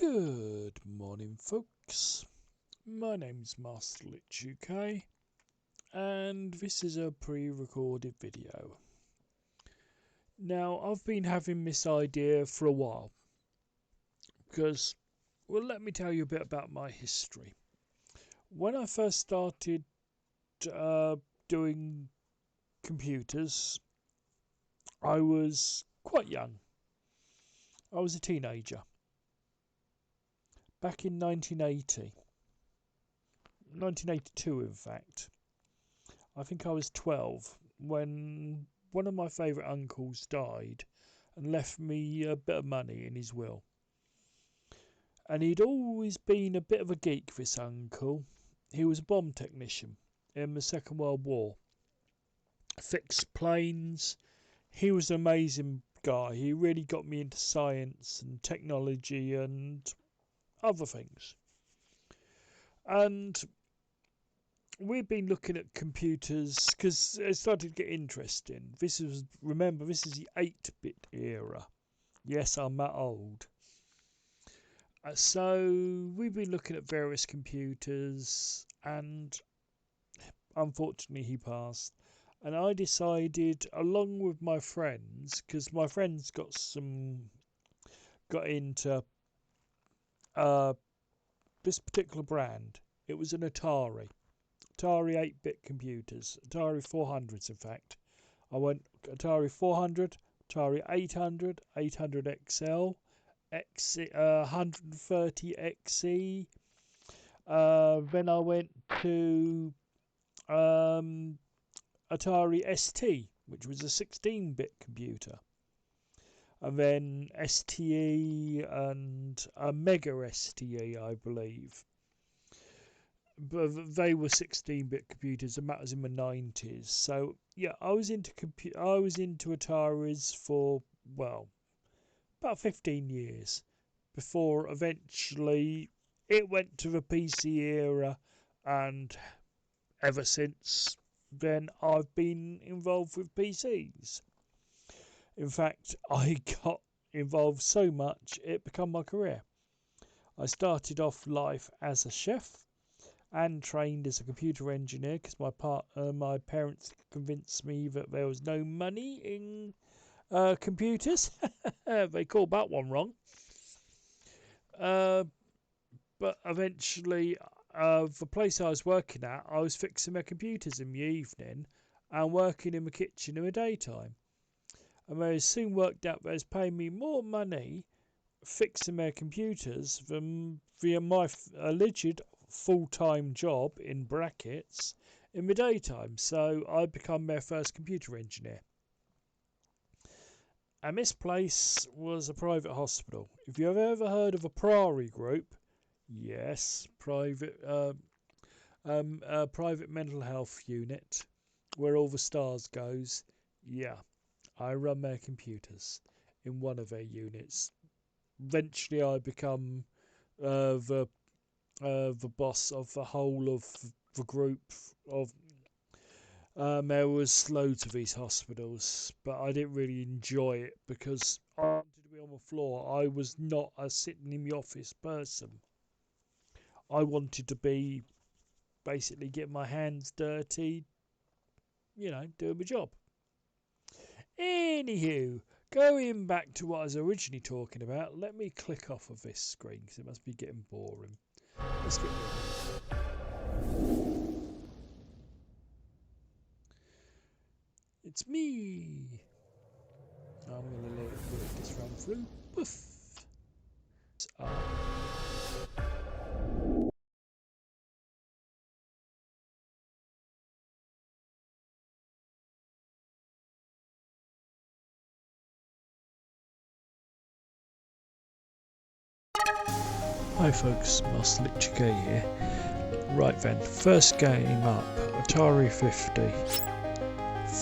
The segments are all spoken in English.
Good morning, folks. My name's MasterlitchUK, and this is a pre-recorded video. Now, I've been having this idea for a while because, well, let me tell you a bit about my history. When I first started doing computers, I was quite young. I was a teenager. Back in 1982 in fact. I think I was 12 when one of my favourite uncles died and left me a bit of money in his will. And he'd always been a bit of a geek, this uncle. He was a bomb technician in the Second World War. Fixed planes. He was an amazing guy. He really got me into science and technology and other things. And we've been looking at computers because it started to get interesting. Remember, this is the 8-bit era. Yes, I'm that old. So we've been looking at various computers, and unfortunately he passed. And I decided, along with my friends, because my friends got into this particular brand. It was an Atari 8-bit computers, Atari 400s in fact. I went Atari 400, Atari 800, 800 XL, 130 XE. Then I went to Atari ST, which was a 16-bit computer. And then STE and a Mega STE, I believe. But they were 16-bit computers, and that was in the 90s. So yeah, I was into Ataris for, well, about 15 years before eventually it went to the PC era, and ever since then I've been involved with PCs. In fact, I got involved so much it became my career. I started off life as a chef and trained as a computer engineer because my parents convinced me that there was no money in computers. They called that one wrong. But eventually, the place I was working at, I was fixing my computers in the evening and working in the kitchen in the daytime. And they soon worked out they was paying me more money fixing their computers than via my alleged full-time job, in brackets, in the daytime. So I become their first computer engineer. And this place was a private hospital. If you've ever heard of a Priory group, yes, private mental health unit where all the stars goes, yeah, I run their computers in one of their units. Eventually I become the boss of the whole of the group of there was loads of these hospitals, but I didn't really enjoy it because I wanted to be on the floor. I was not a sitting in the office person. I wanted to be basically getting my hands dirty, doing my job. Anywho, going back to what I was originally talking about, let me click off of this screen because it must be getting boring. Let's get moving. It's me. I'm going to let this run through. Poof. Hi folks, MasterlitchUK here. Right then, first game up, Atari 50.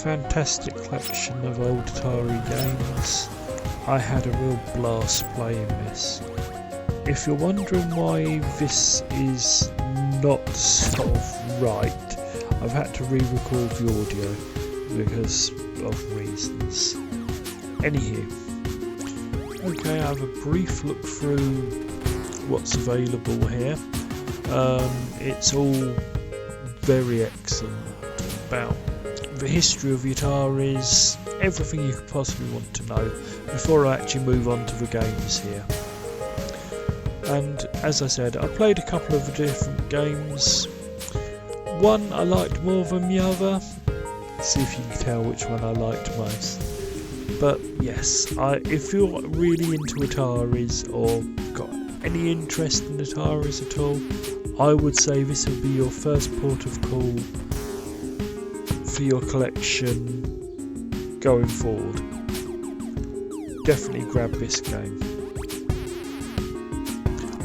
Fantastic collection of old Atari games. I had a real blast playing this. If you're wondering why this is not sort of right, I've had to re-record the audio because of reasons. Anywho, okay, I have a brief look through what's available here. It's all very excellent about the history of the Ataris, everything you could possibly want to know before I actually move on to the games here. And as I said, I played a couple of different games. One I liked more than the other. See if you can tell which one I liked most. But yes, if you're really into Ataris or got any interest in Ataris at all, I would say this would be your first port of call for your collection going forward. Definitely grab this game.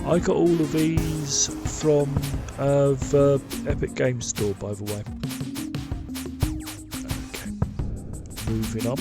I got all of these from the Epic Games Store, by the way. Okay, moving on.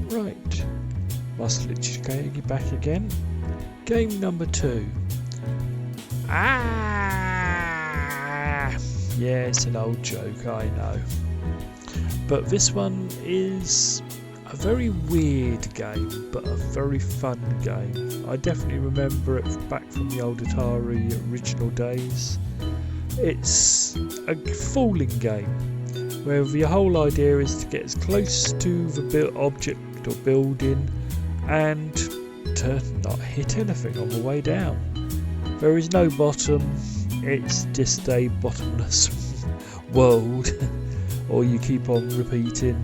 Right, MasterlitchUK back again. Game number 2. Yeah, it's an old joke, I know. But this one is a very weird game, but a very fun game. I definitely remember it back from the old Atari original days. It's a falling game where your whole idea is to get as close to the object or building and to not hit anything on the way down. There is no bottom, it's just a bottomless world, or you keep on repeating.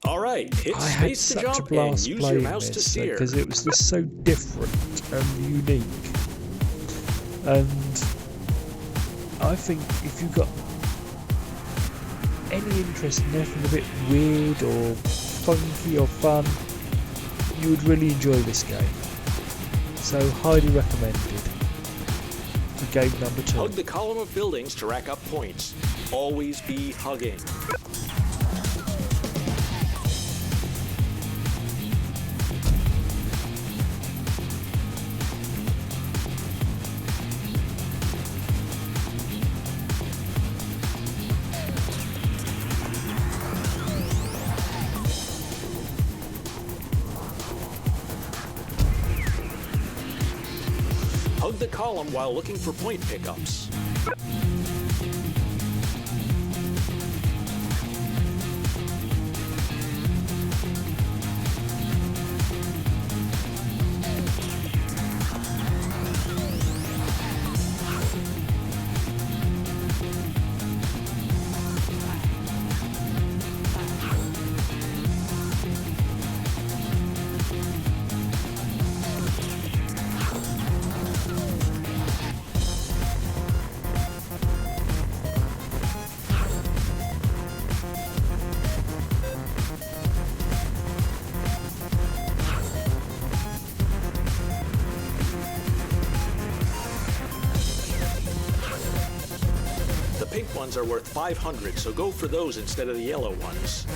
Alright, hit I had space to such a jump and blast use your playing mouse to this steer. because it was just so different and unique. And I think if you've got any interest in anything a bit weird or funky or fun, you would really enjoy this game. So highly recommended for game number 2. Hug the column of buildings to rack up points. Always be hugging. Hug the column while looking for point pickups. The pink ones are worth 500, so go for those instead of the yellow ones.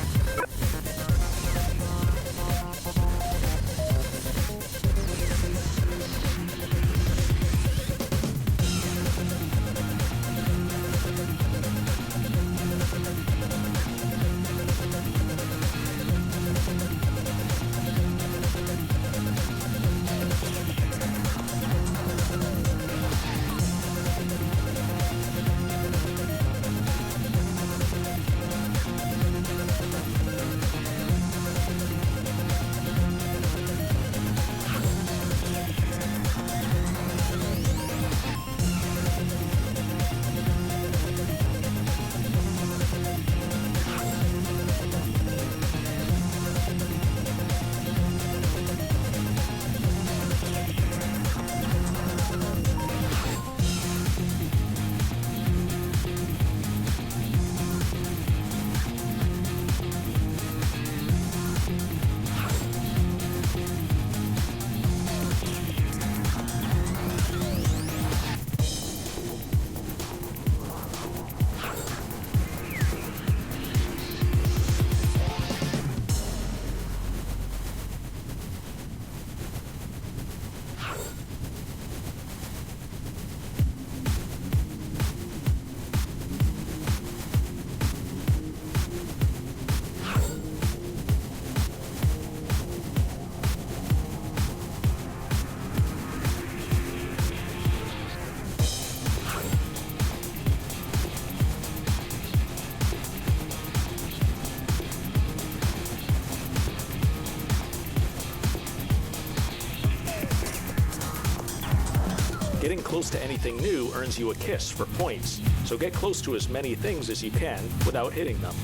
Getting close to anything new earns you a kiss for points, so get close to as many things as you can without hitting them.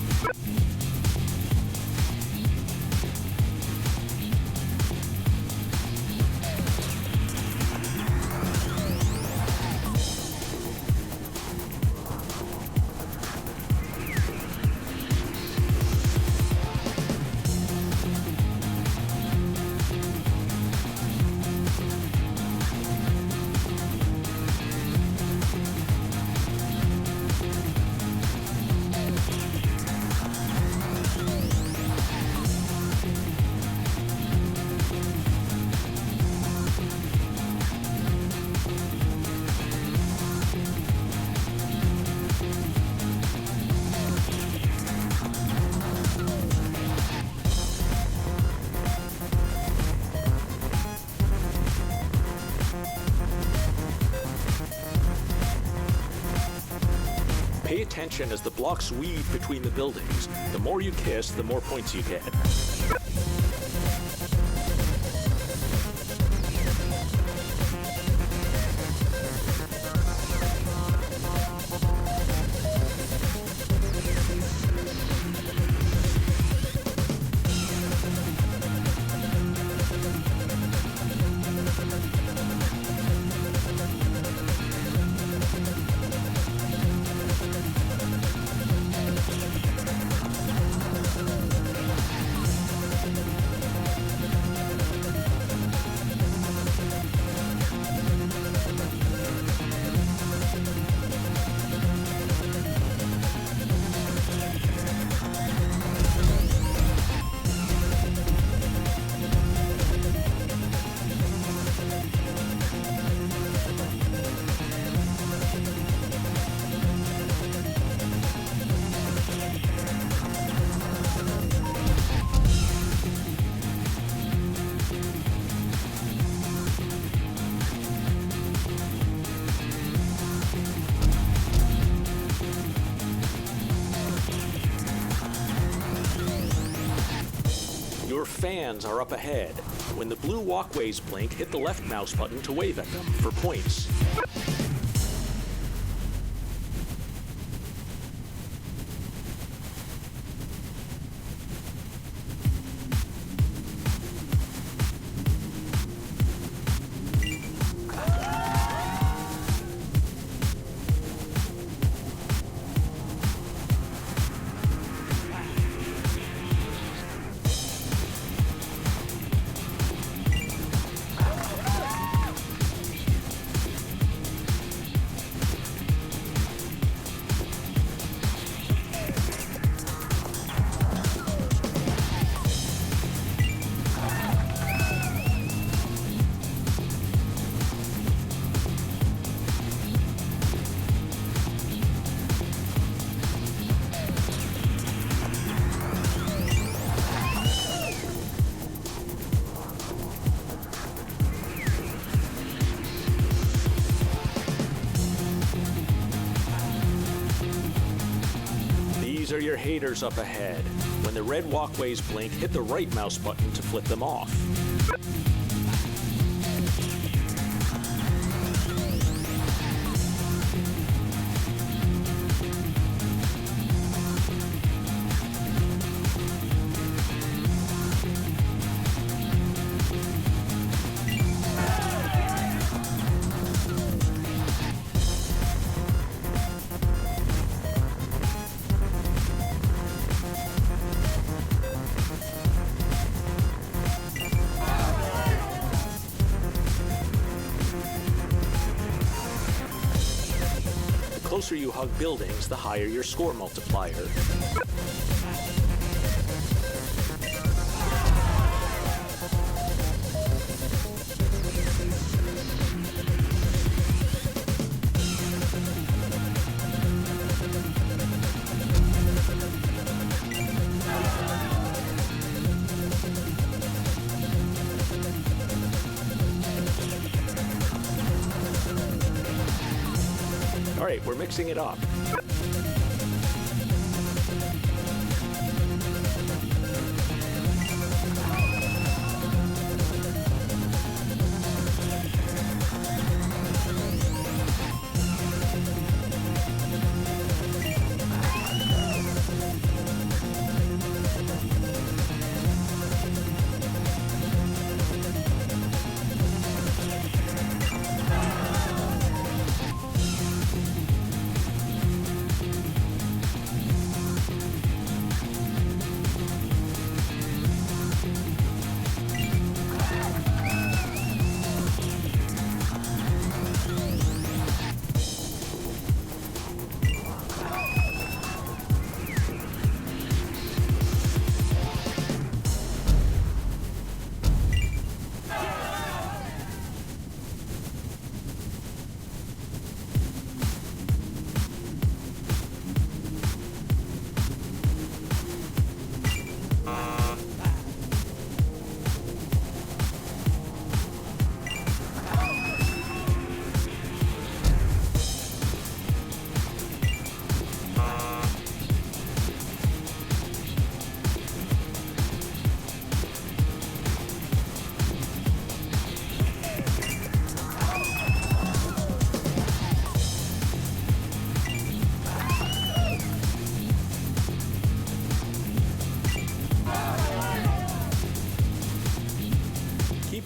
Pay attention as the blocks weave between the buildings. The more you kiss, the more points you get. Your fans are up ahead. When the blue walkways blink, hit the left mouse button to wave at them for points. These are your haters up ahead. When the red walkways blink, hit the right mouse button to flip them off. The closer you hug buildings, the higher your score multiplier. All right, we're mixing it up.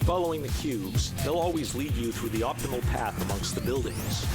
following the cubes, they'll always lead you through the optimal path amongst the buildings.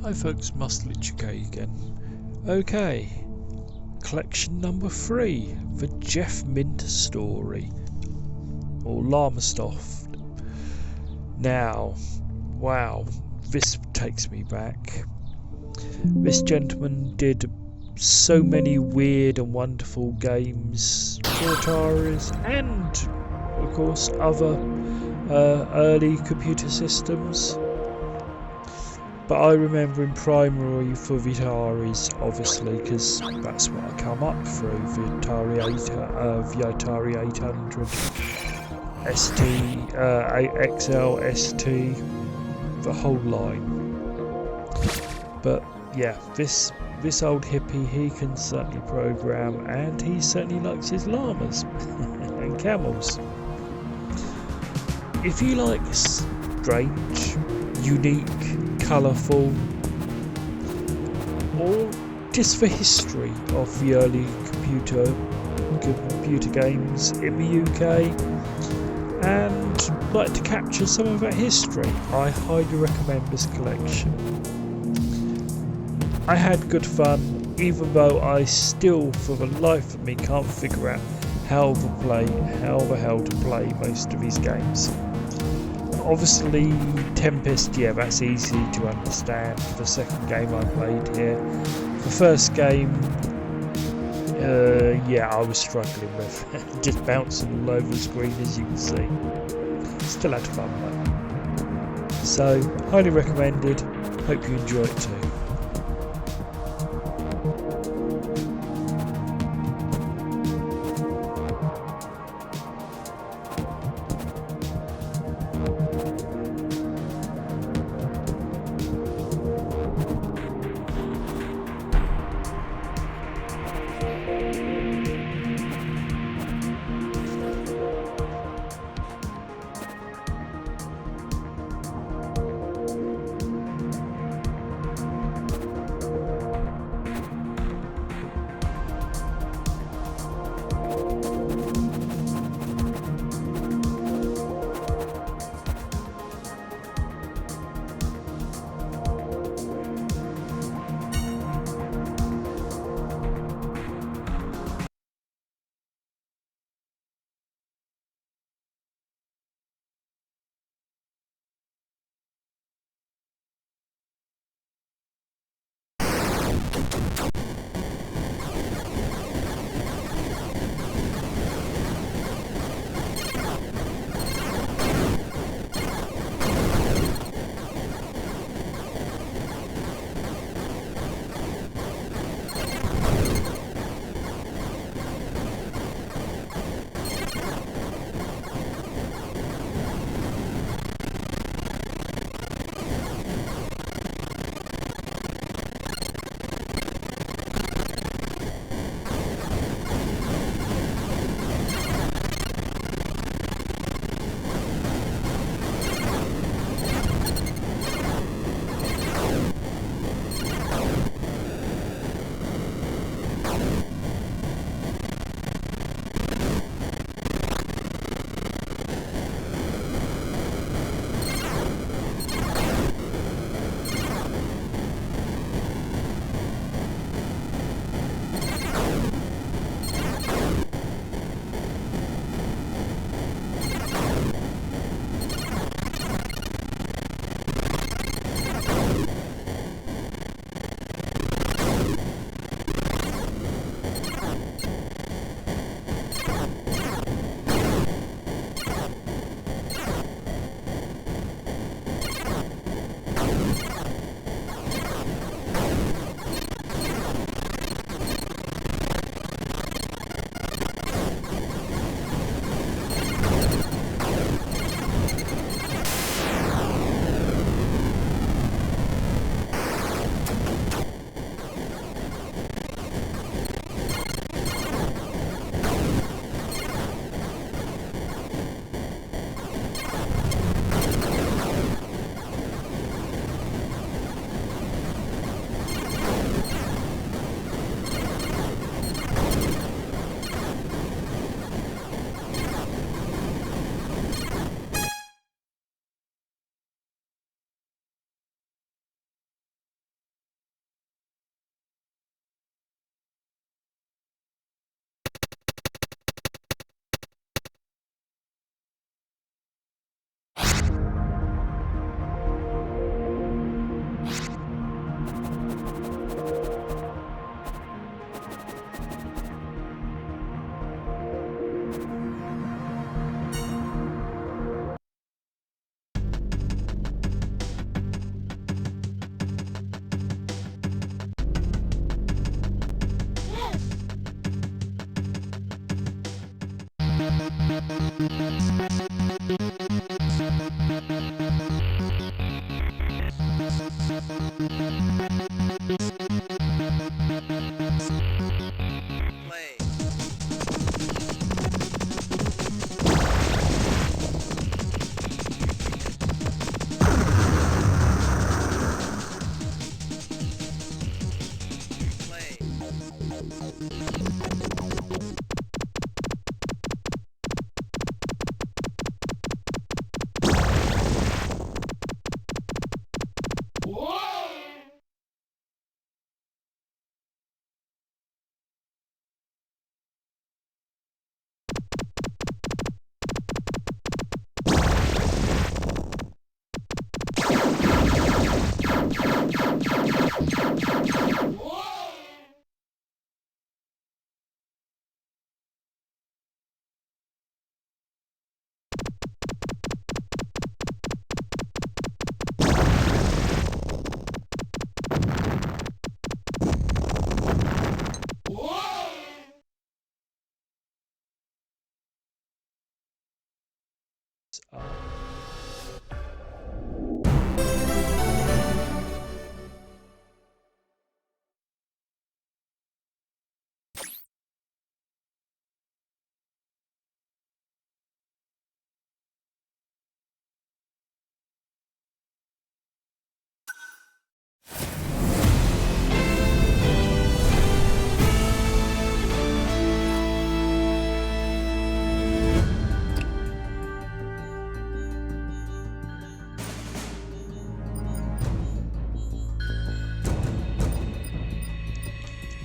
Hi folks, MasterlitchUK again. Okay, collection number 3, the Jeff Mint story, or Llamastoft. Now, wow, this takes me back. This gentleman did so many weird and wonderful games for Ataris and, of course, other early computer systems. But I remember in primary for the Ataris, obviously, because that's what I come up through, the Atari 800, ST, XL, ST, the whole line. But yeah, this old hippie, he can certainly program, and he certainly likes his llamas and camels. If you like strange, unique, colourful, or just the history of the early computer games in the UK, and like to capture some of that history, I highly recommend this collection. I had good fun, even though I still, for the life of me, can't figure out how the hell to play most of these games. Obviously, Tempest, yeah, that's easy to understand. The second game I played here. The first game, yeah, I was struggling with. Just bouncing all over the screen, as you can see. Still had fun though. So, highly recommended. Hope you enjoy it too.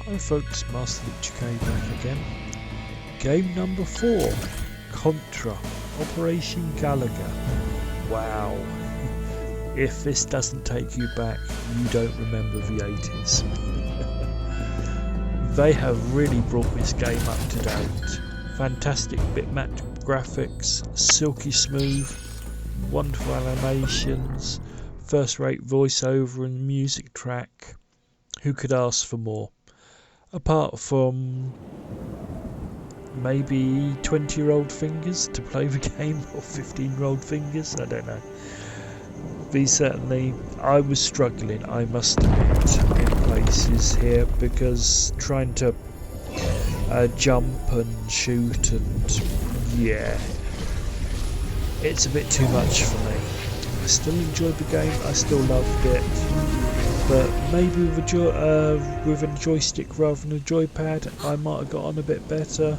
Hi folks, MasterlitchUK back again. Game number 4, Contra, Operation Gallagher. Wow. If this doesn't take you back, you don't remember the 80s. They have really brought this game up to date. Fantastic bitmap graphics, silky smooth, wonderful animations, first-rate voiceover and music track. Who could ask for more? Apart from maybe 20-year-old fingers to play the game, or 15-year-old fingers, I don't know. I was struggling, I must admit, in places here, because trying to jump and shoot and yeah, it's a bit too much for me. I still enjoyed the game, I still loved it, but maybe with a joystick rather than a joypad I might have got on a bit better.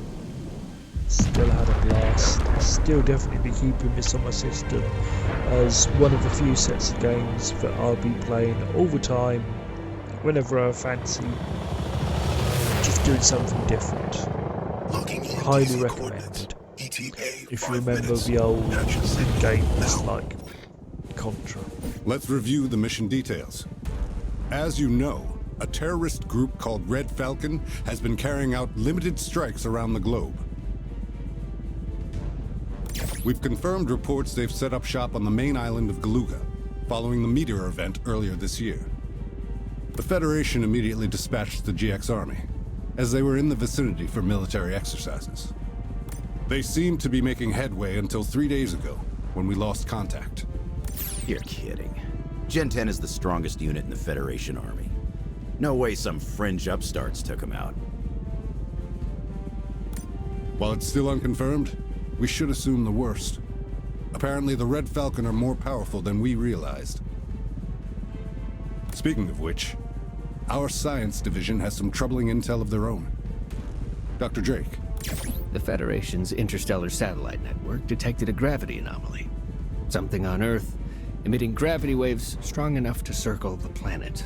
Still had a blast. Still definitely keeping this on my system as one of the few sets of games that I'll be playing all the time whenever I fancy just doing something different. Highly recommended. If you remember the old games like Contra. Let's review the mission details. As you know, a terrorist group called Red Falcon has been carrying out limited strikes around the globe. We've confirmed reports they've set up shop on the main island of Gallagher, following the meteor event earlier this year. The Federation immediately dispatched the GX Army, as they were in the vicinity for military exercises. They seemed to be making headway until 3 days ago, when we lost contact. You're kidding. Gen 10 is the strongest unit in the Federation Army. No way some fringe upstarts took them out. While it's still unconfirmed, we should assume the worst. Apparently, the Red Falcon are more powerful than we realized. Speaking of which, our science division has some troubling intel of their own. Dr. Drake. The Federation's interstellar satellite network detected a gravity anomaly. Something on Earth emitting gravity waves strong enough to circle the planet.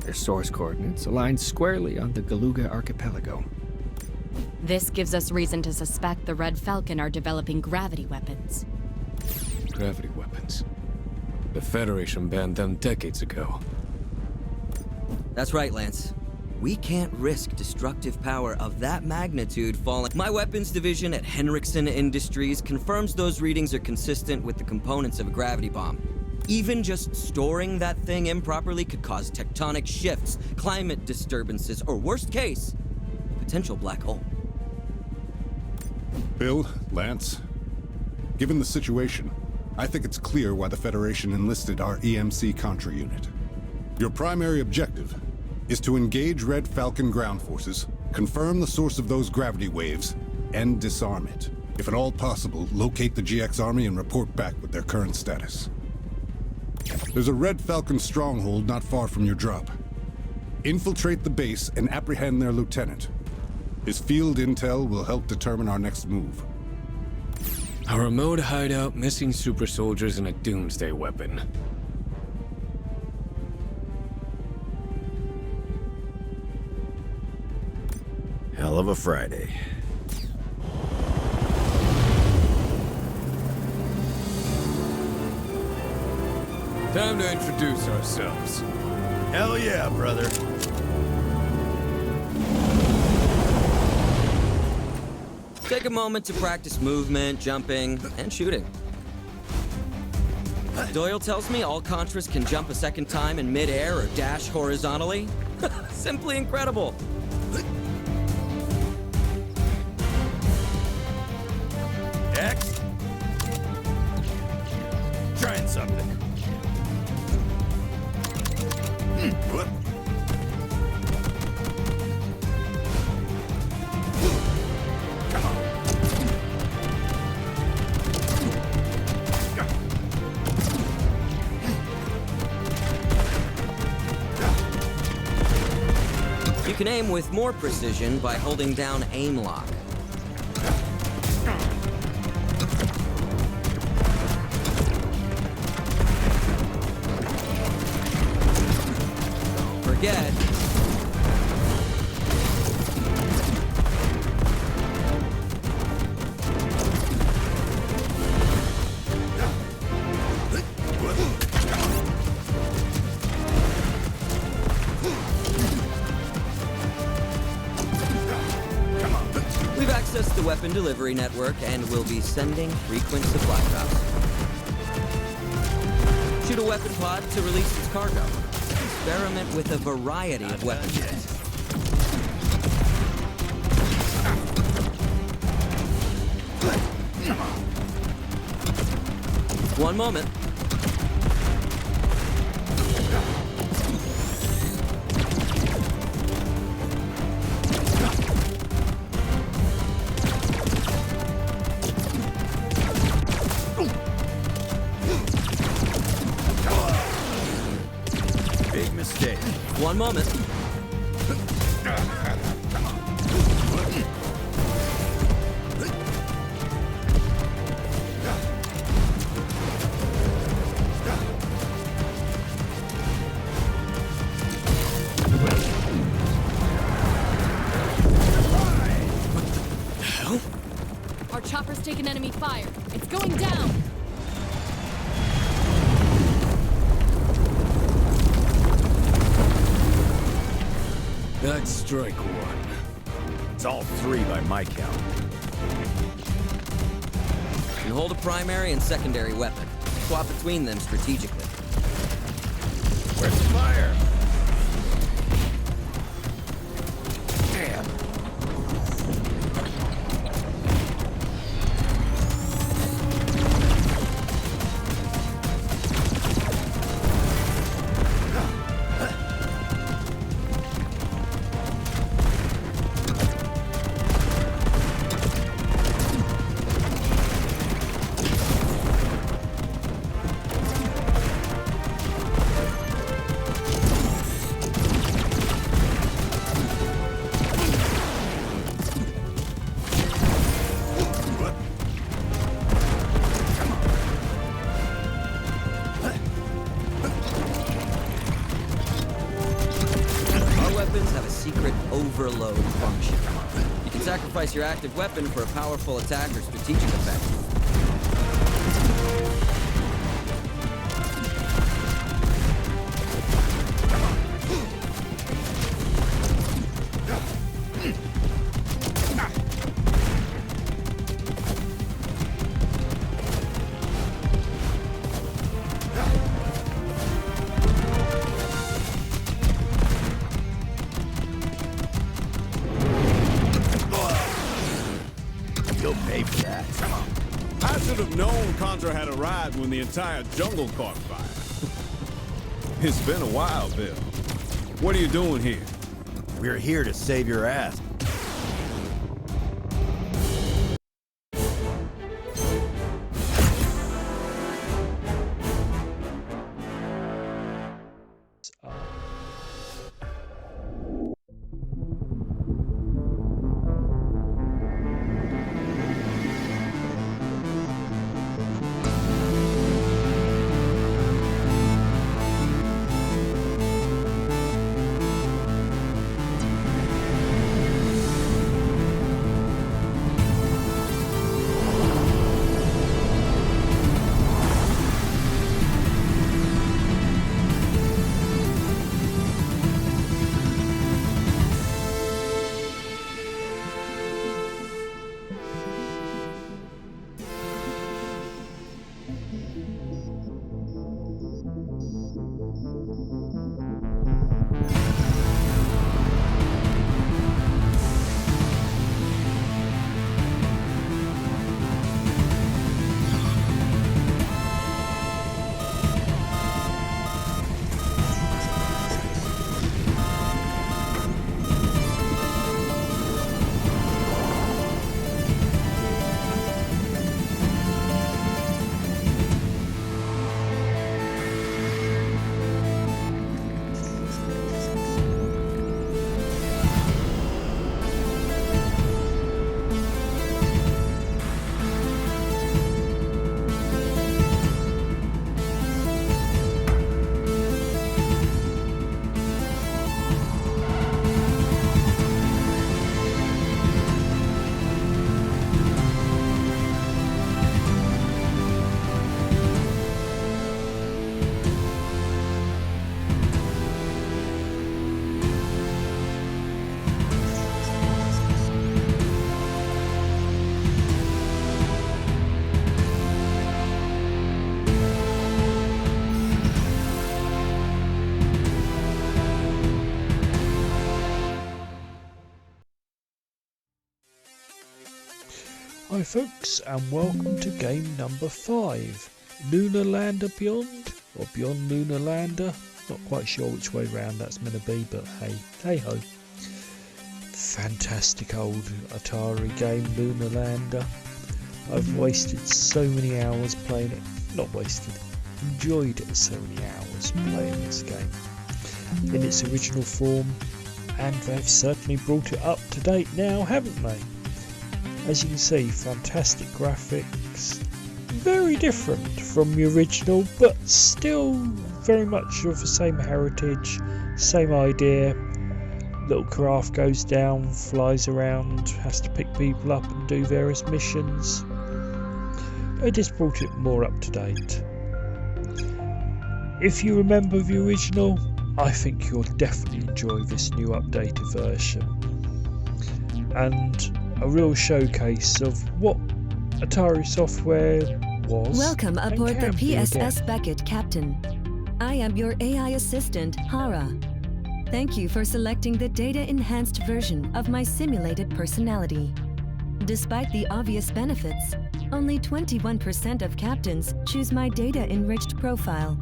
Their source coordinates align squarely on the Gallagher archipelago. This gives us reason to suspect the Red Falcon are developing gravity weapons. Gravity weapons? The Federation banned them decades ago. That's right, Lance. We can't risk destructive power of that magnitude falling. My weapons division at Henriksen Industries confirms those readings are consistent with the components of a gravity bomb. Even just storing that thing improperly could cause tectonic shifts, climate disturbances, or worst case, a potential black hole. Bill, Lance, given the situation, I think it's clear why the Federation enlisted our EMC Contra unit. Your primary objective is to engage Red Falcon ground forces, confirm the source of those gravity waves, and disarm it. If at all possible, locate the GX Army and report back with their current status. There's a Red Falcon stronghold not far from your drop. Infiltrate the base and apprehend their lieutenant. His field intel will help determine our next move. A remote hideout, missing super soldiers, and a doomsday weapon. Hell of a Friday. Time to introduce ourselves. Hell yeah, brother. Take a moment to practice movement, jumping, and shooting. Doyle tells me all Contras can jump a second time in mid-air or dash horizontally. Simply incredible. X? Trying something. What? You can aim with more precision by holding down aim lock. Forget. weapon delivery network and will be sending frequent supply drops. Shoot a weapon pod to release its cargo. Experiment with a variety of weapon sets. One moment. Big mistake. One moment. Our chopper's taken enemy fire. It's going down. That's strike one. It's all 3 by my count. You can hold a primary and secondary weapon. Swap between them strategically. Where's the fire? Damn. Have a secret overload function. You can sacrifice your active weapon for a powerful attack or strategic effect. You'll pay for that. Come on. I should have known Contra had arrived when the entire jungle caught fire. It's been a while, Bill. What are you doing here? We're here to save your ass. Hi folks, and welcome to game number 5, Lunar Lander Beyond, or Beyond Lunar Lander. Not quite sure which way round that's meant to be, but hey ho. Fantastic old Atari game, Lunar Lander. I've wasted so many hours playing it. Not wasted, enjoyed it so many hours playing this game in its original form, and they've certainly brought it up to date now, haven't they? As you can see, fantastic graphics, very different from the original, but still very much of the same heritage, same idea. Little craft goes down, flies around, has to pick people up and do various missions. They just brought it more up to date. If you remember the original, I think you'll definitely enjoy this new updated version. And a real showcase of what Atari software was. Welcome and aboard the can be PSS again. Beckett, Captain. I am your AI assistant, Hara. Thank you for selecting the data-enhanced version of my simulated personality. Despite the obvious benefits, only 21% of captains choose my data-enriched profile.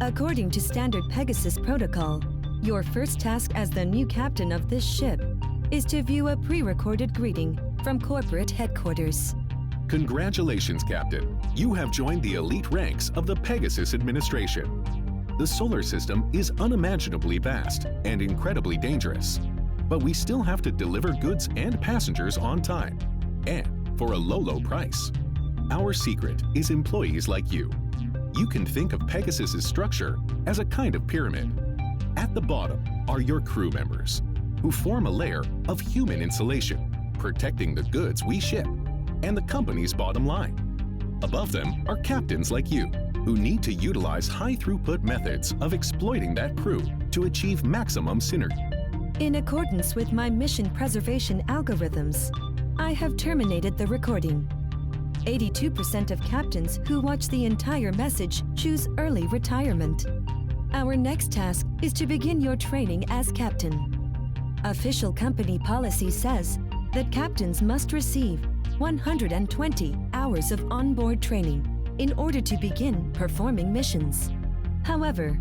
According to standard Pegasus protocol, your first task as the new captain of this ship is to view a pre-recorded greeting from corporate headquarters. Congratulations, Captain. You have joined the elite ranks of the Pegasus administration. The solar system is unimaginably vast and incredibly dangerous, but we still have to deliver goods and passengers on time, and for a low price. Our secret is employees like you. You can think of Pegasus's structure as a kind of pyramid. At the bottom are your crew members, who form a layer of human insulation, protecting the goods we ship and the company's bottom line. Above them are captains like you, who need to utilize high-throughput methods of exploiting that crew to achieve maximum synergy. In accordance with my mission preservation algorithms, I have terminated the recording. 82% of captains who watch the entire message choose early retirement. Our next task is to begin your training as captain. Official company policy says that captains must receive 120 hours of onboard training in order to begin performing missions. However,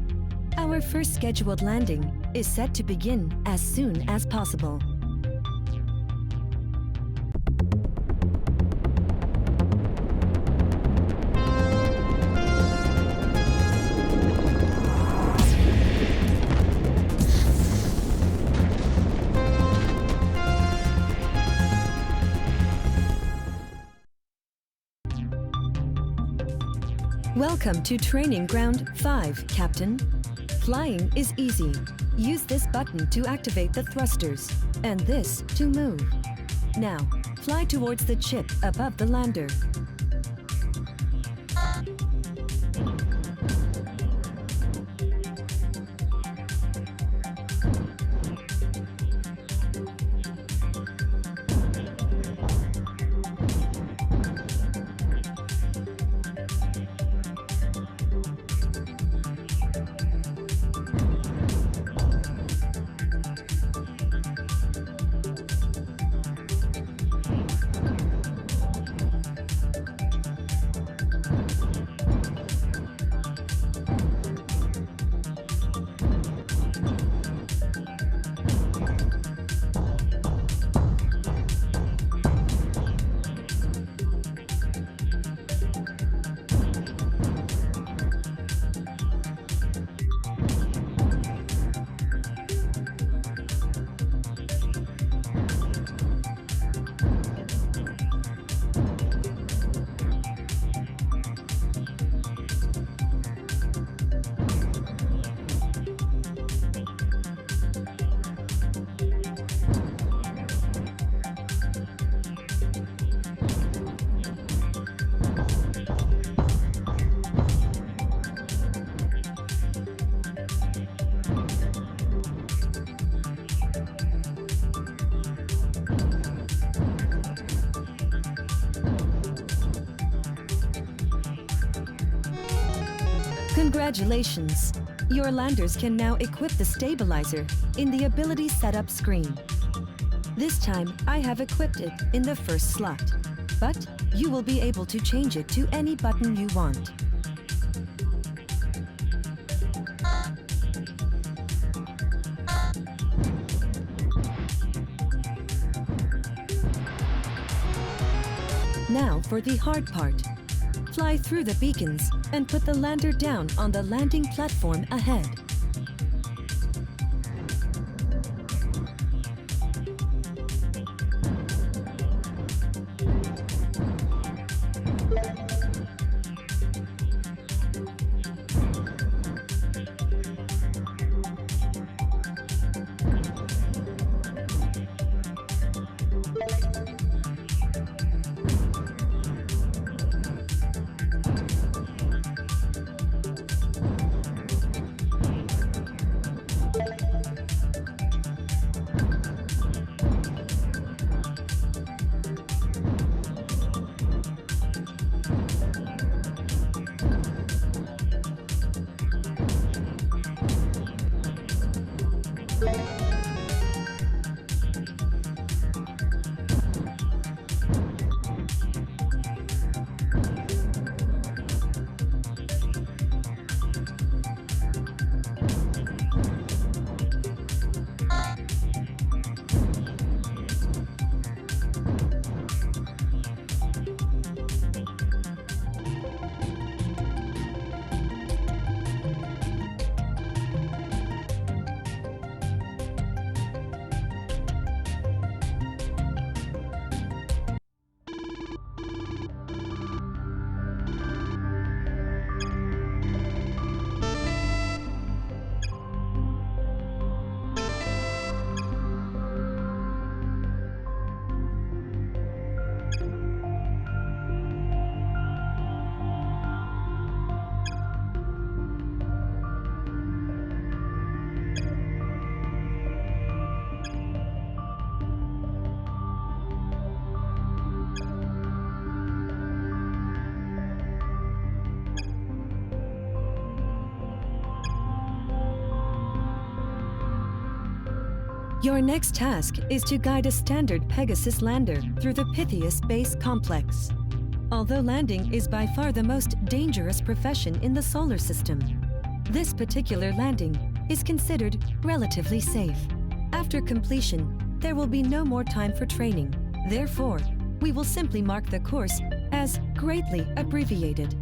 our first scheduled landing is set to begin as soon as possible. Welcome to Training Ground 5, Captain. Flying is easy. Use this button to activate the thrusters, and this to move. Now, fly towards the chip above the lander. Congratulations! Your landers can now equip the stabilizer in the ability setup screen. This time, I have equipped it in the first slot. but you will be able to change it to any button you want. Now for the hard part. Fly through the beacons and put the lander down on the landing platform ahead. Your next task is to guide a standard Pegasus lander through the Pythias base complex. Although landing is by far the most dangerous profession in the solar system, this particular landing is considered relatively safe. After completion, there will be no more time for training. Therefore, we will simply mark the course as greatly abbreviated.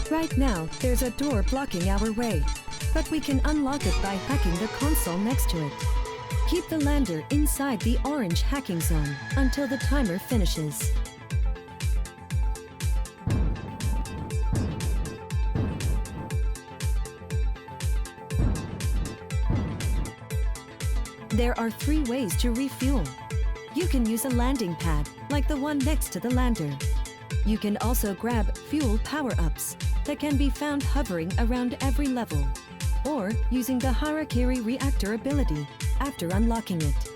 Right now, there's a door blocking our way, but we can unlock it by hacking the console next to it. Keep the lander inside the orange hacking zone until the timer finishes. There are 3 ways to refuel. You can use a landing pad, like the one next to the lander. You can also grab fuel power-ups that can be found hovering around every level, or using the Harakiri reactor ability after unlocking it.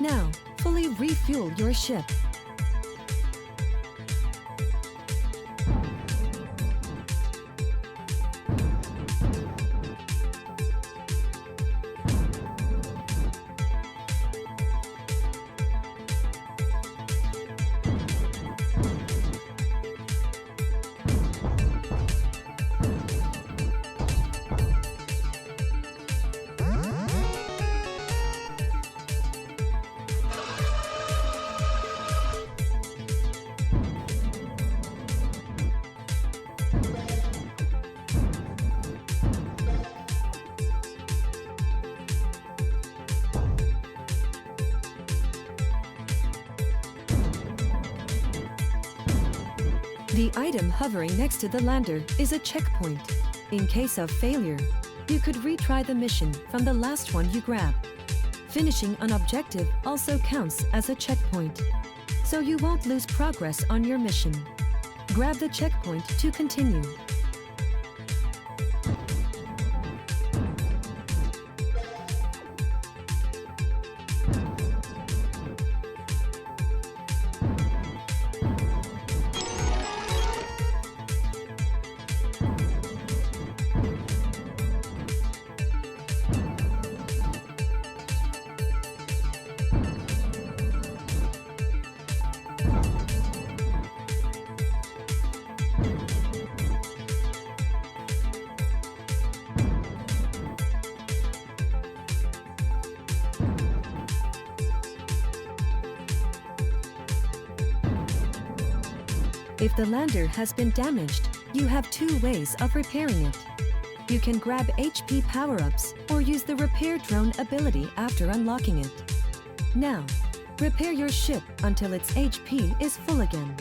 Now, fully refuel your ship. The item hovering next to the lander is a checkpoint. In case of failure, you could retry the mission from the last one you grab. Finishing an objective also counts as a checkpoint, so you won't lose progress on your mission. Grab the checkpoint to continue. If the lander has been damaged, you have two ways of repairing it. You can grab HP power-ups or use the repair drone ability after unlocking it. Now, repair your ship until its HP is full again.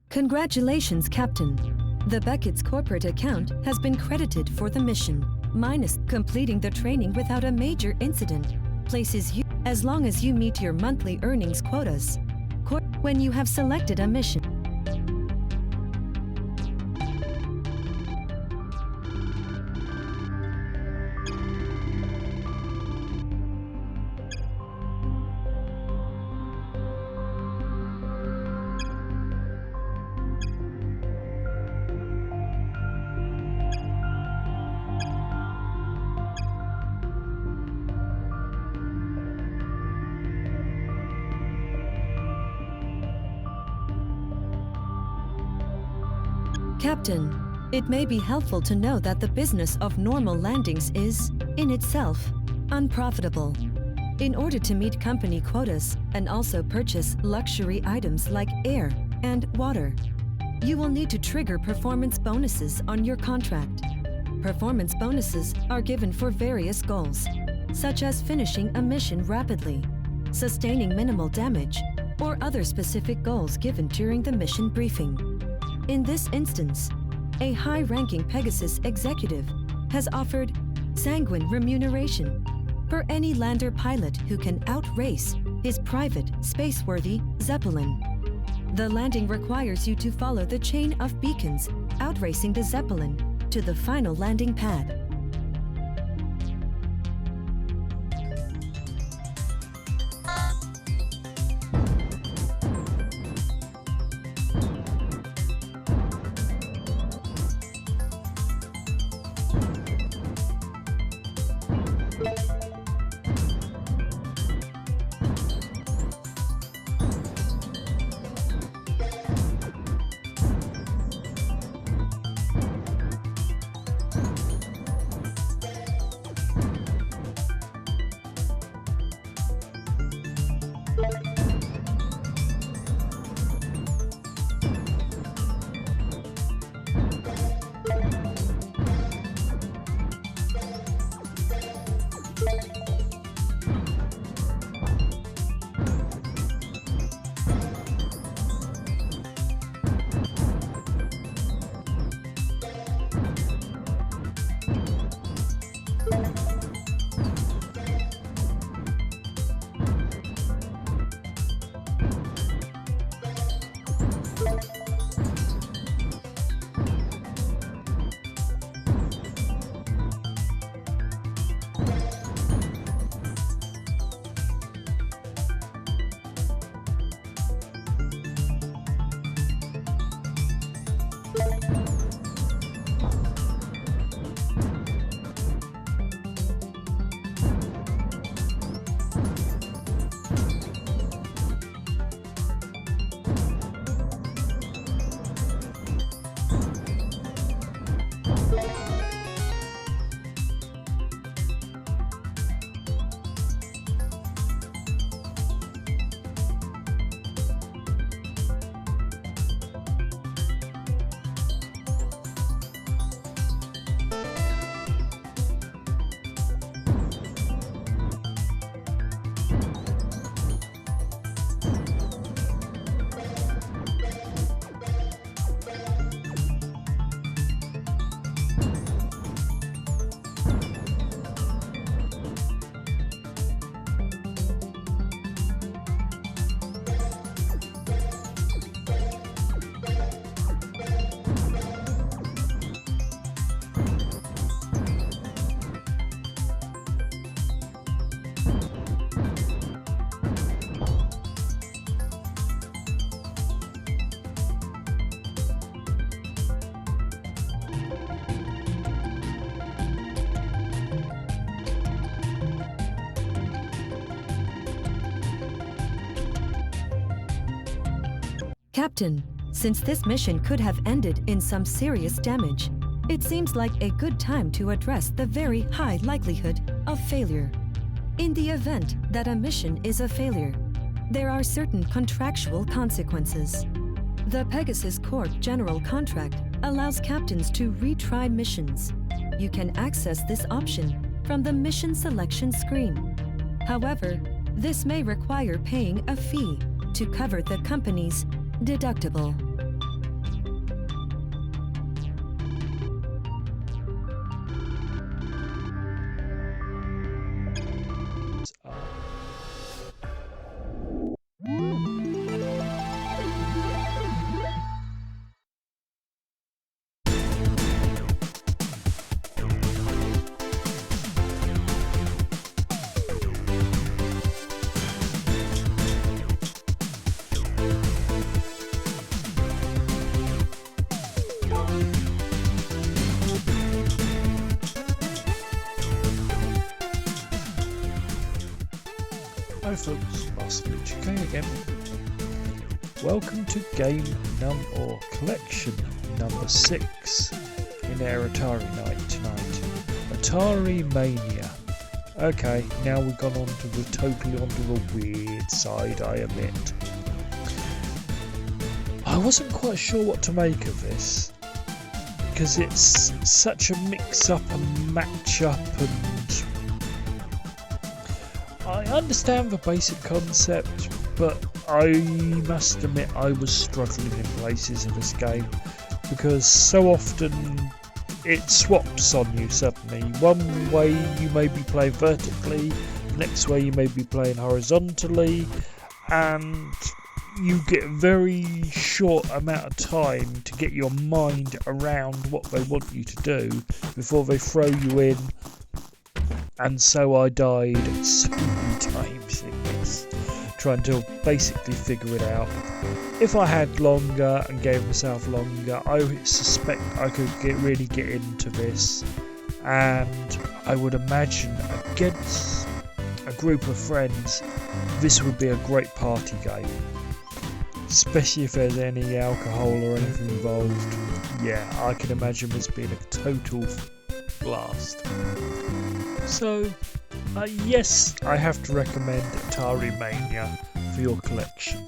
Congratulations, Captain. The Beckett's corporate account has been credited for the mission, minus completing the training without a major incident. Places you as long as you meet your monthly earnings quotas. When you have selected a mission. Captain, it may be helpful to know that the business of normal landings is, in itself, unprofitable. In order to meet company quotas and also purchase luxury items like air and water, you will need to trigger performance bonuses on your contract. Performance bonuses are given for various goals, such as finishing a mission rapidly, sustaining minimal damage, or other specific goals given during the mission briefing. In this instance, a high-ranking Pegasus executive has offered sanguine remuneration for any lander pilot who can outrace his private, space-worthy Zeppelin. The landing requires you to follow the chain of beacons outracing the Zeppelin to the final landing pad. Captain, since this mission could have ended in some serious damage, it seems like a good time to address the very high likelihood of failure. In the event that a mission is a failure, there are certain contractual consequences. The Pegasus Corp General Contract allows captains to retry missions. You can access this option from the mission selection screen. However, this may require paying a fee to cover the company's deductible. Hi folks, MasterlitchUK again. Welcome to or collection number 6 in our Atari night tonight. Atari Mania. Okay, now we've gone on to the weird side, I admit. I wasn't quite sure what to make of this, because it's such a mix-up and match-up, and I understand the basic concept, but I must admit I was struggling in places in this game. because so often it swaps on you suddenly. One way you may be playing vertically, next way you may be playing horizontally, and you get a very short amount of time to get your mind around what they want you to do before they throw you in. And so I died so many times in this, trying to basically figure it out. If I had longer and gave myself longer, I suspect I could really get into this, and I would imagine against a group of friends this would be a great party game, especially if there's any alcohol or anything involved. Yeah, I can imagine this being a total blast. So yes, I have to recommend Atari Mania for your collection.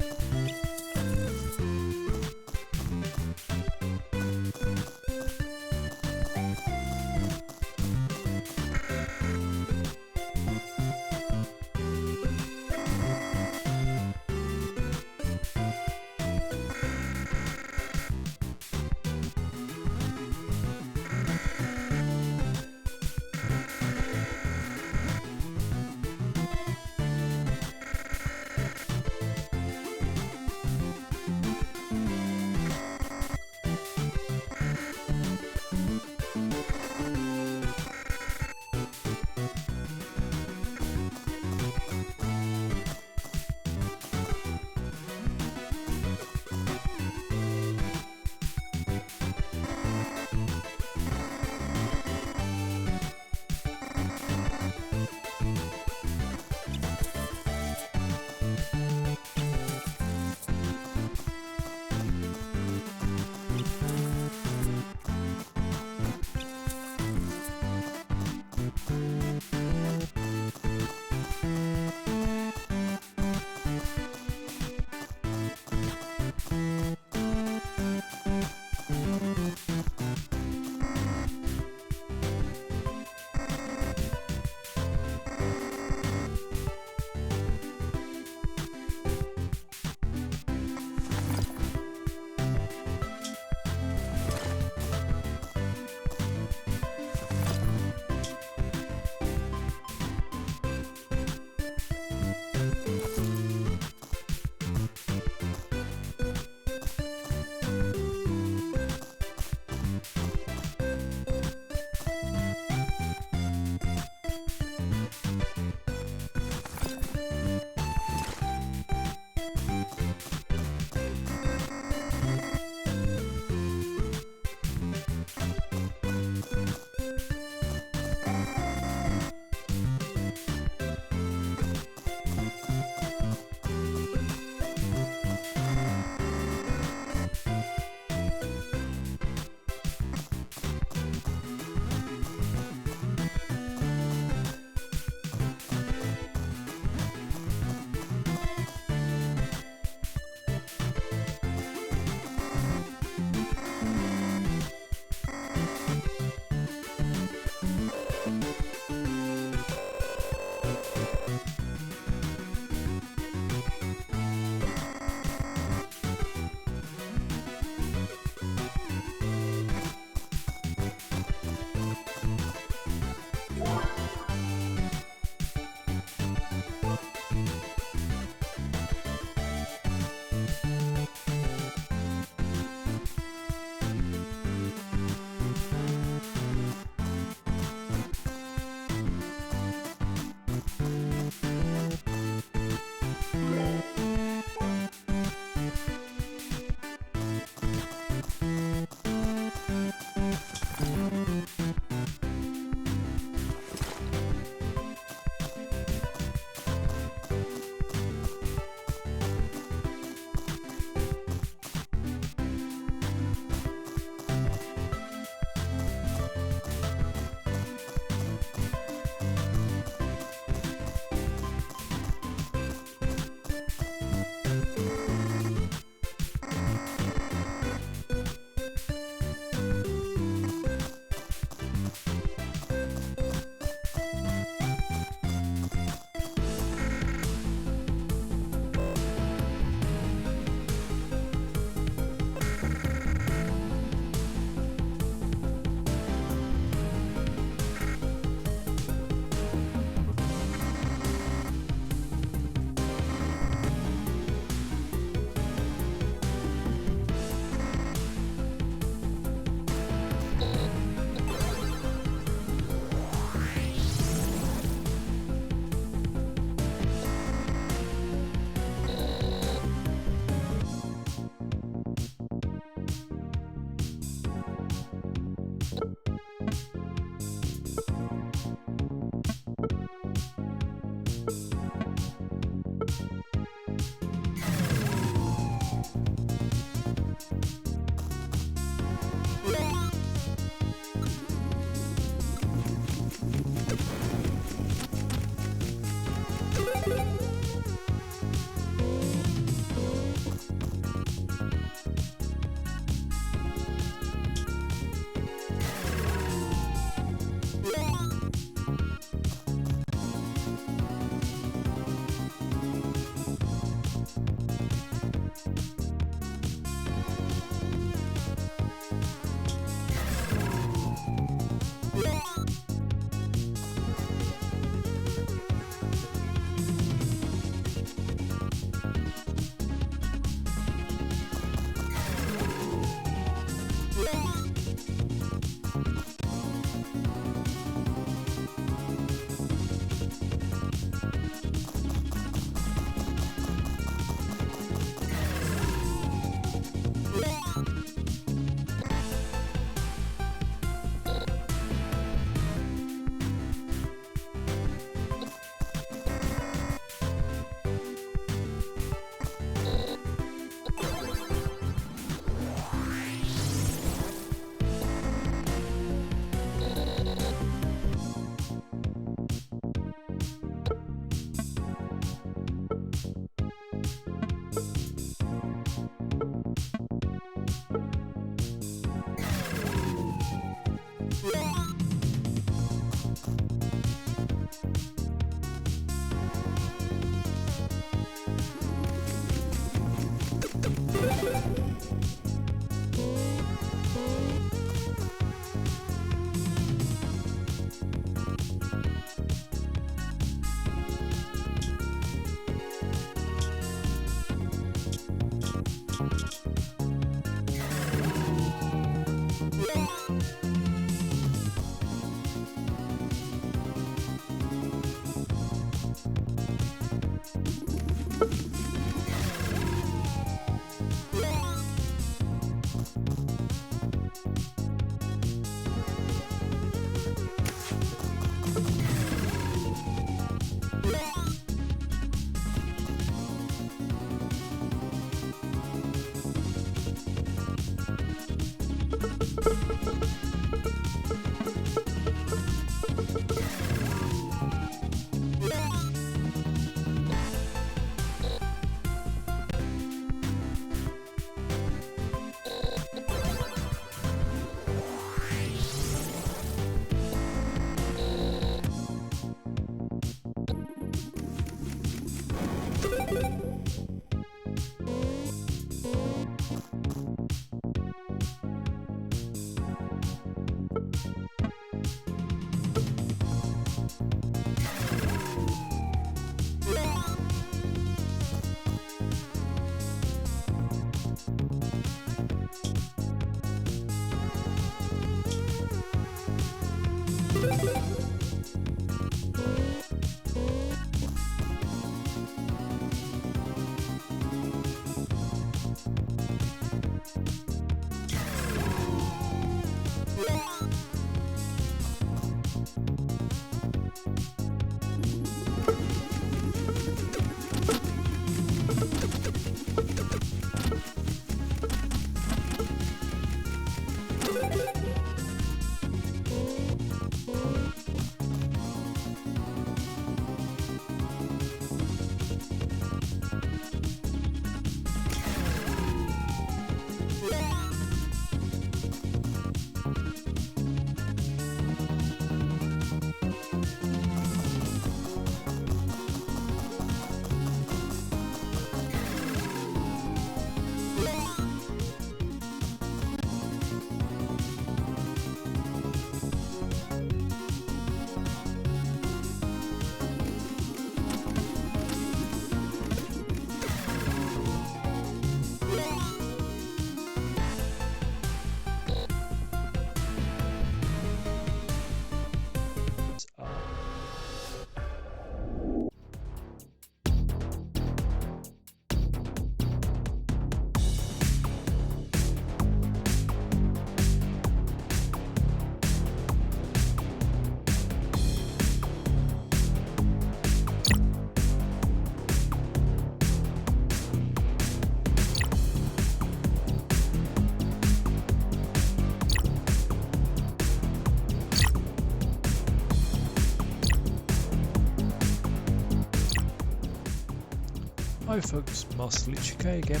Hi folks, MasterlitchUK again.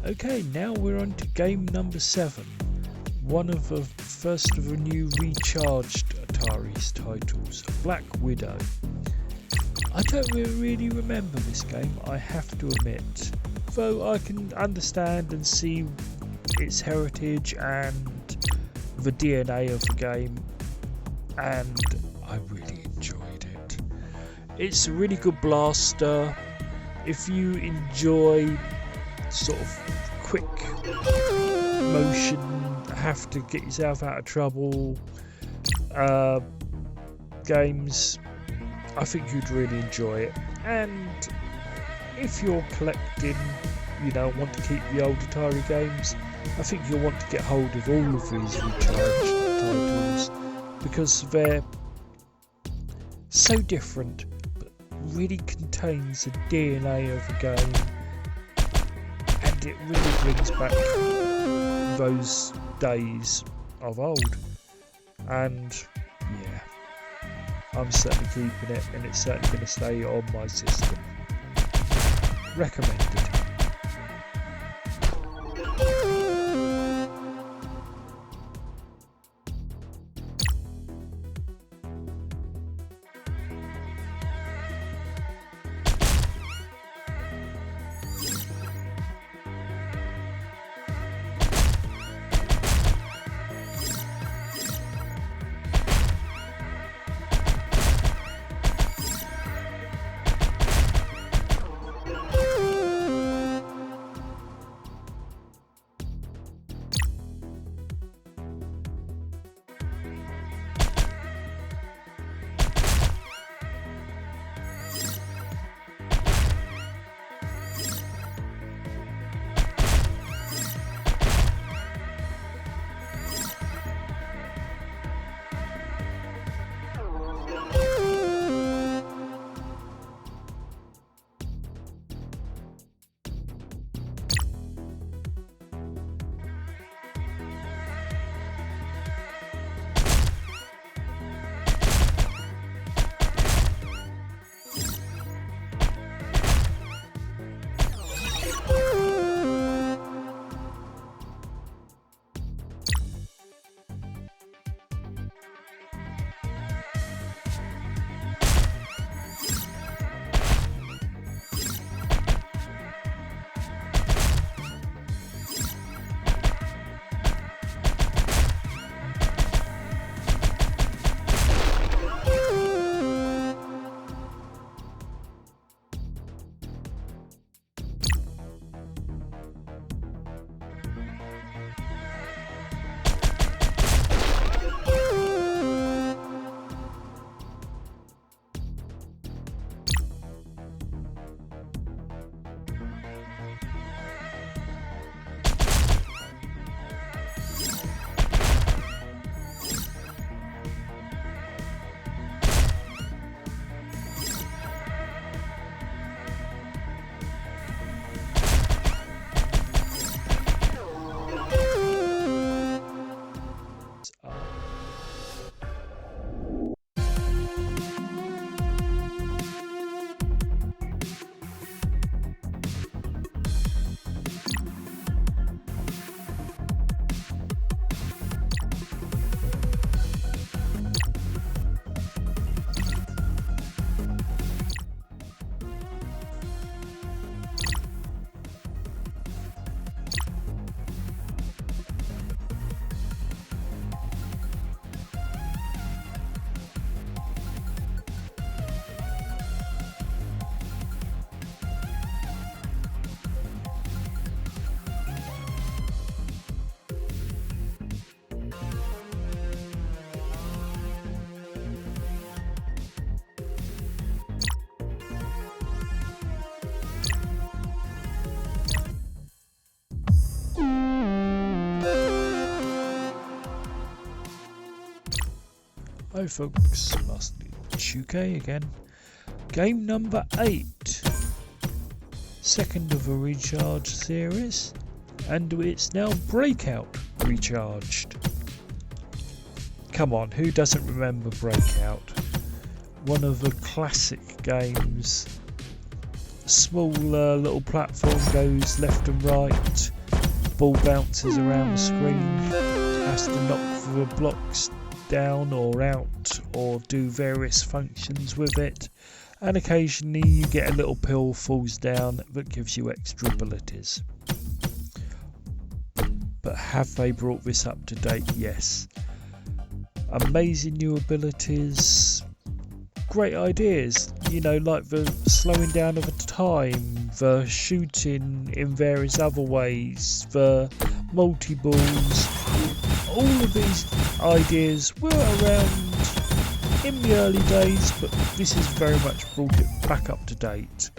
Okay, now we're on to game number 7. One of the first of a new recharged Atari's titles, Black Widow. I don't really remember this game, I have to admit. Though I can understand and see its heritage and the DNA of the game, and I really enjoyed it. It's a really good blaster. If you enjoy sort of quick motion, have to get yourself out of trouble games, I think you'd really enjoy it. And if you're collecting, want to keep the old Atari games, I think you'll want to get hold of all of these recharged titles because they're so different but really contains the DNA of the game, and it really brings back those days of old. And yeah, I'm certainly keeping it, and it's certainly going to stay on my system. Recommended. Hi folks, MasterlitchUK again. Game number 8. Second of a recharge series, and it's now Breakout recharged. Come on, who doesn't remember Breakout? One of the classic games, smaller little platform goes left and right, ball bounces around the screen, has to knock the blocks down or out or do various functions with it, and occasionally you get a little pill falls down that gives you extra abilities. But have they brought this up to date? Yes. Amazing new abilities, great ideas, like the slowing down of the time, the shooting in various other ways, the multi-balls. All of these ideas were around in the early days, but this has very much brought it back up to date.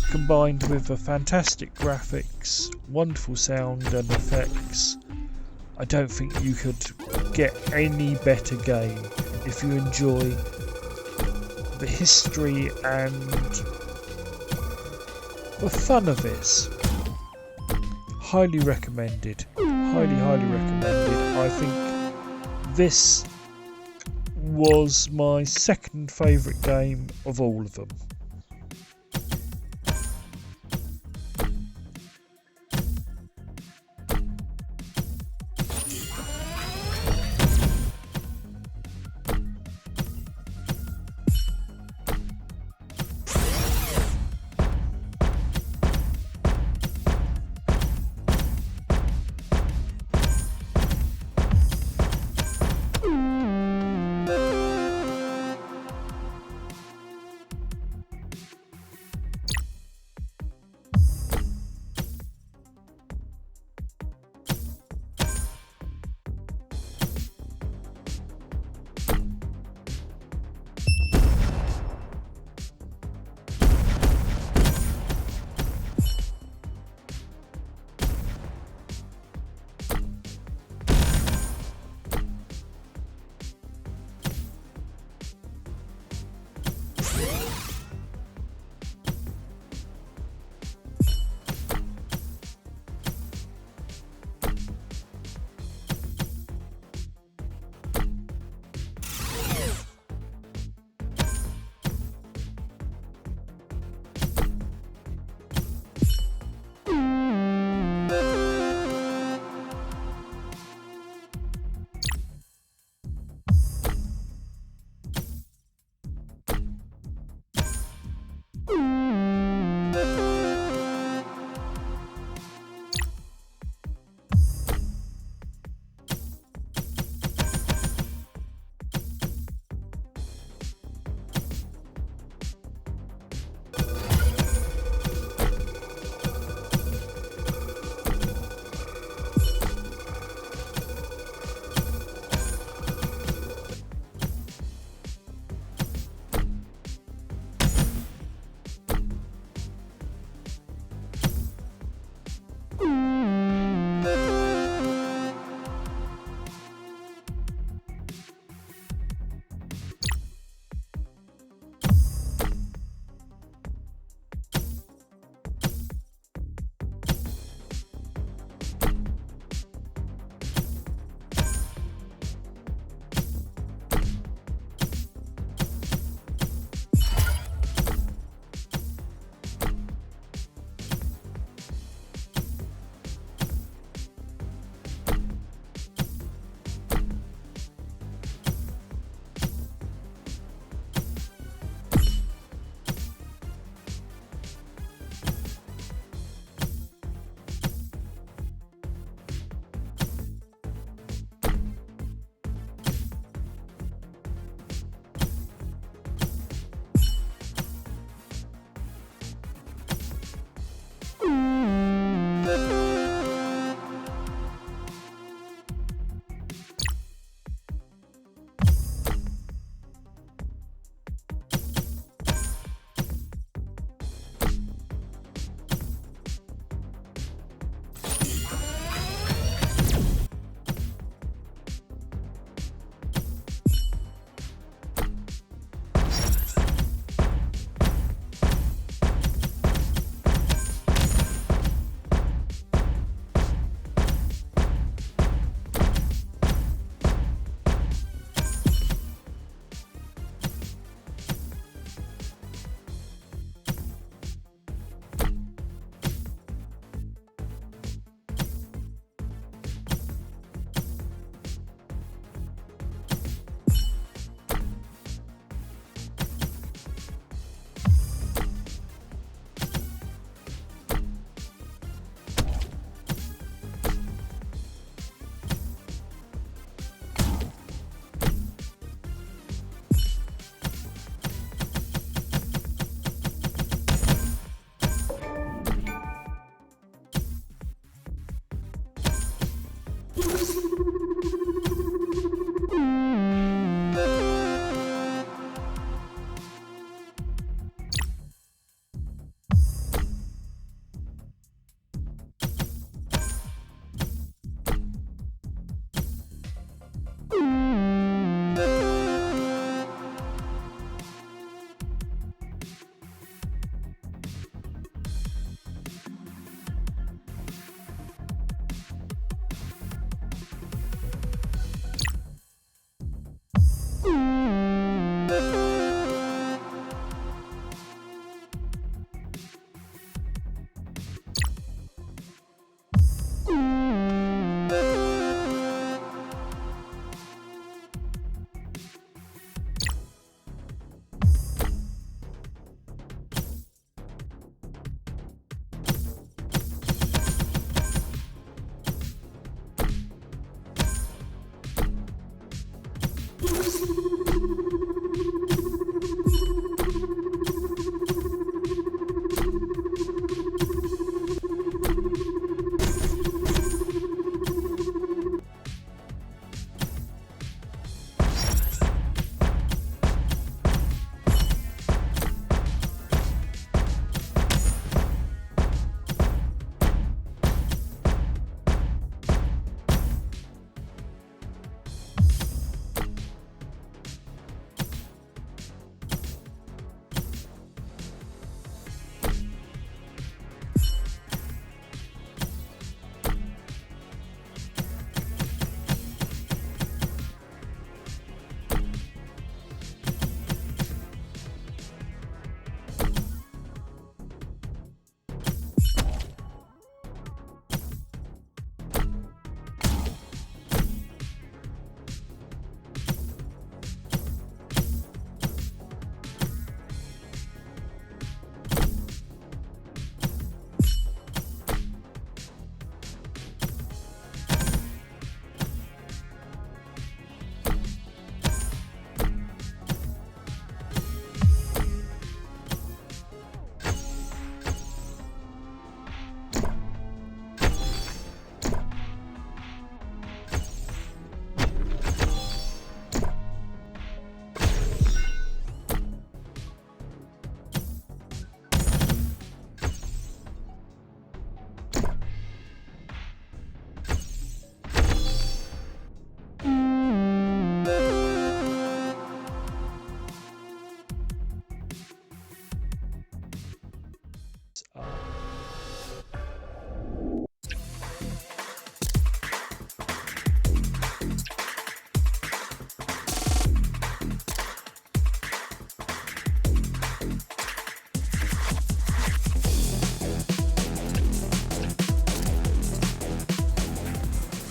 Combined with the fantastic graphics, wonderful sound and effects, I don't think you could get any better game if you enjoy the history and the fun of this. Highly recommended. Highly recommended. I think this was my second favourite game of all of them.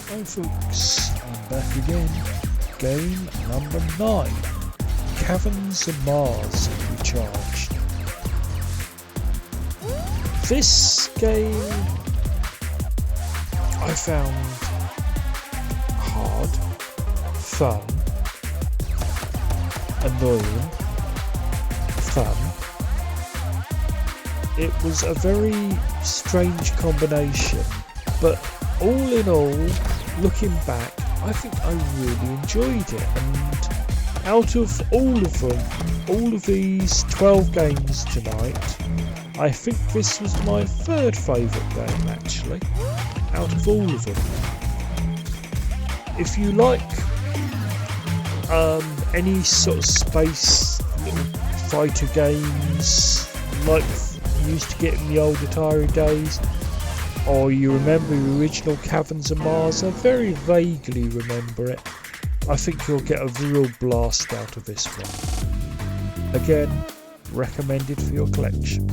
Hi folks, I'm back again. Game number 9. Caverns of Mars Recharged. This game I found hard, fun, annoying, fun. It was a very strange combination, but all in all, looking back, I think I really enjoyed it, and out of all of these 12 games tonight, I think this was my third favourite game actually, out of all of them. If you like any sort of space little fighter games like you used to get in the old Atari days, or you remember the original Caverns of Mars, I very vaguely remember it, I think you'll get a real blast out of this one. Again, recommended for your collection.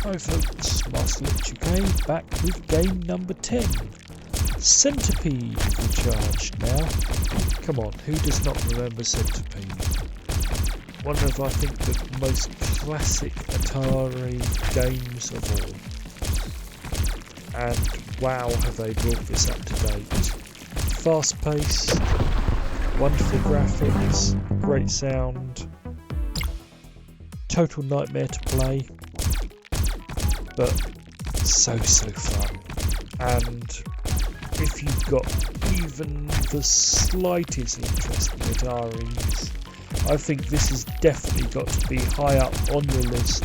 Hi folks, MasterlitchUK back with game number 10. Centipede for charge now. Come on, who does not remember Centipede? One of, I think, the most classic Atari games of all. And wow, have they brought this up to date. Fast pace, wonderful graphics, great sound, total nightmare to play. But so fun, and if you've got even the slightest interest in Ataris, I think this has definitely got to be high up on your list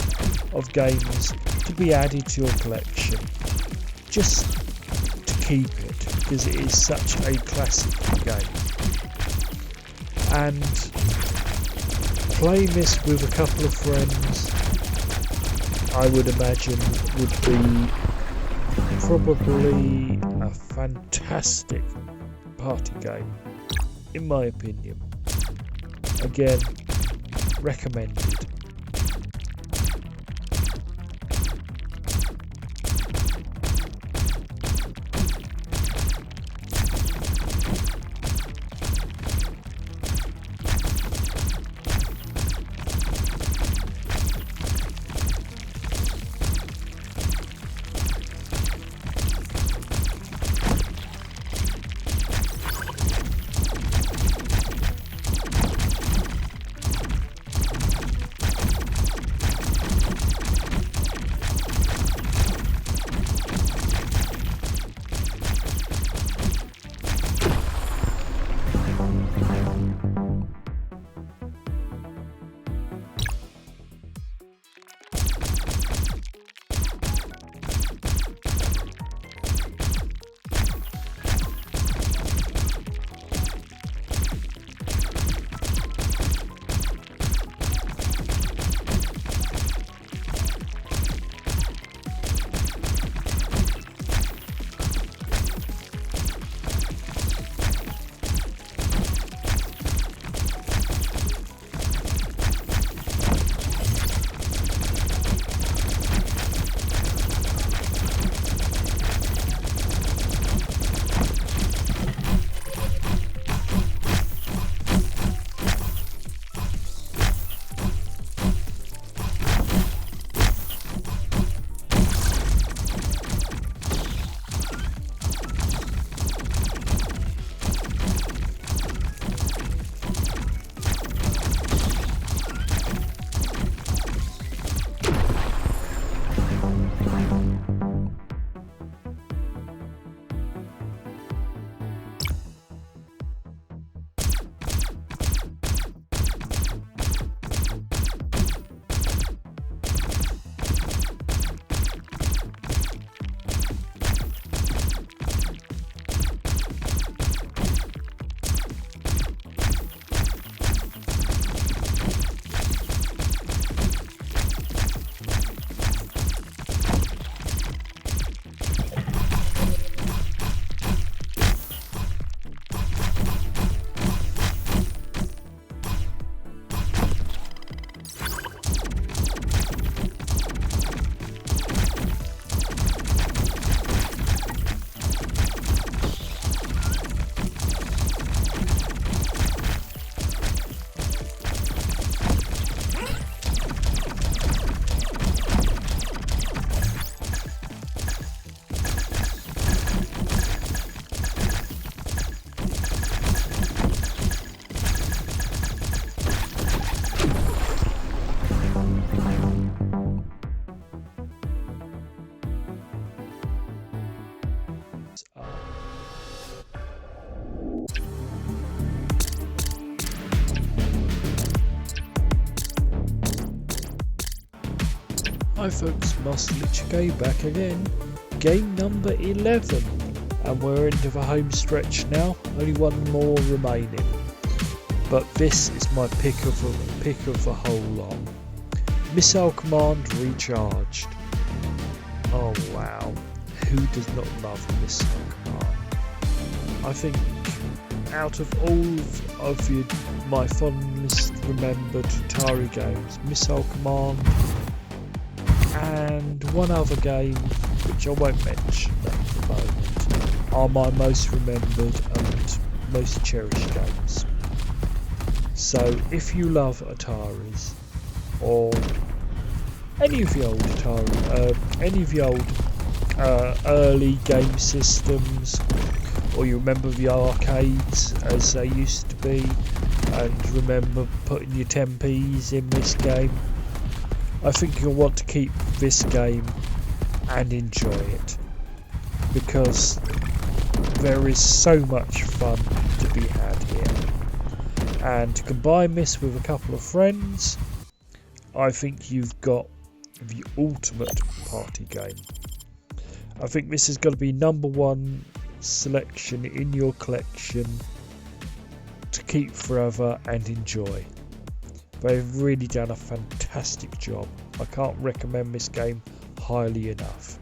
of games to be added to your collection, just to keep it, because it is such a classic game. And playing this with a couple of friends, I would imagine would be probably a fantastic party game, in my opinion. Again, recommended. Hi folks, MasterlitchUK back again. Game number 11. And we're into the home stretch now. Only one more remaining. But this is my pick of the whole lot. Missile Command Recharged. Oh wow. Who does not love Missile Command? I think out of all of my fondest remembered Atari games, Missile Command and one other game which I won't mention at the moment are my most remembered and most cherished games. So if you love Ataris or any of the old Atari, any of the old early game systems, or you remember the arcades as they used to be and remember putting your 10p's in this game, I think you'll want to keep this game and enjoy it, because there is so much fun to be had here. And to combine this with a couple of friends, I think you've got the ultimate party game. I think this is going to be number one selection in your collection to keep forever and enjoy. They've really done a fantastic job. I can't recommend this game highly enough.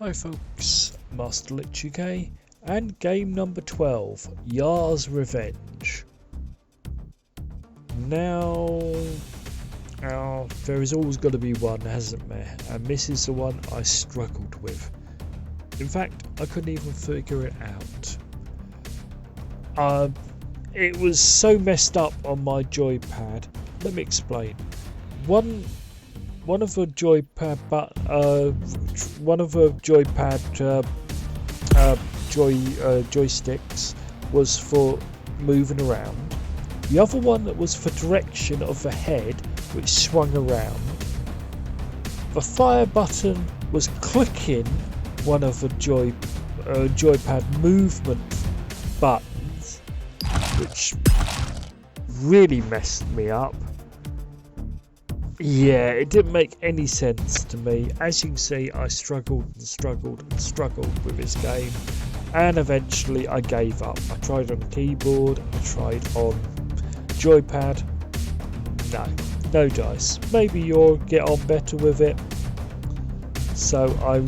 Hi folks, MasterlitchUK and game number 12, Yar's Revenge. Now, there has always got to be one, hasn't there? And this is the one I struggled with. In fact, I couldn't even figure it out. It was so messed up on my joypad. Let me explain. One of the joypad joysticks was for moving around. The other one was for direction of the head, which swung around. The fire button was clicking one of the joypad movement buttons, which really messed me up. Yeah, it didn't make any sense to me. As you can see, I struggled with this game, and eventually I gave up. I tried on keyboard, I tried on joypad. No dice. Maybe you'll get on better with it. So I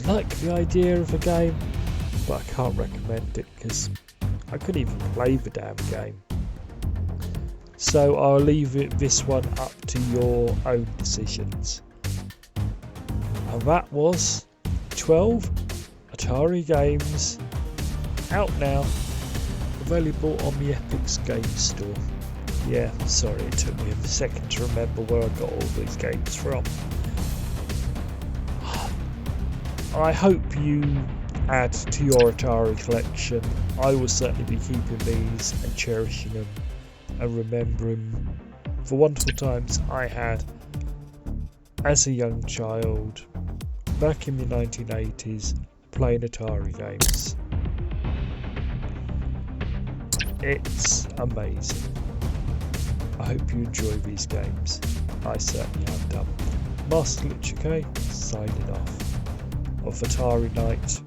like the idea of the game, but I can't recommend it because I couldn't even play the damn game. So I'll leave this one up to your own decisions. And that was 12 Atari games out now, available on the Epic's Game Store. Yeah, sorry, it took me a second to remember where I got all these games from. I hope you add to your Atari collection. I will certainly be keeping these and cherishing them and remembering the wonderful times I had as a young child back in the 1980s playing Atari games. It's amazing. I hope you enjoy these games. I certainly have done. MasterlitchUK signing off of Atari Night,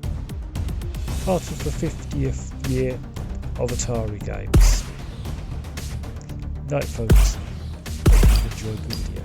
part of the 50th year of Atari games. Night folks, hope you enjoyed the video.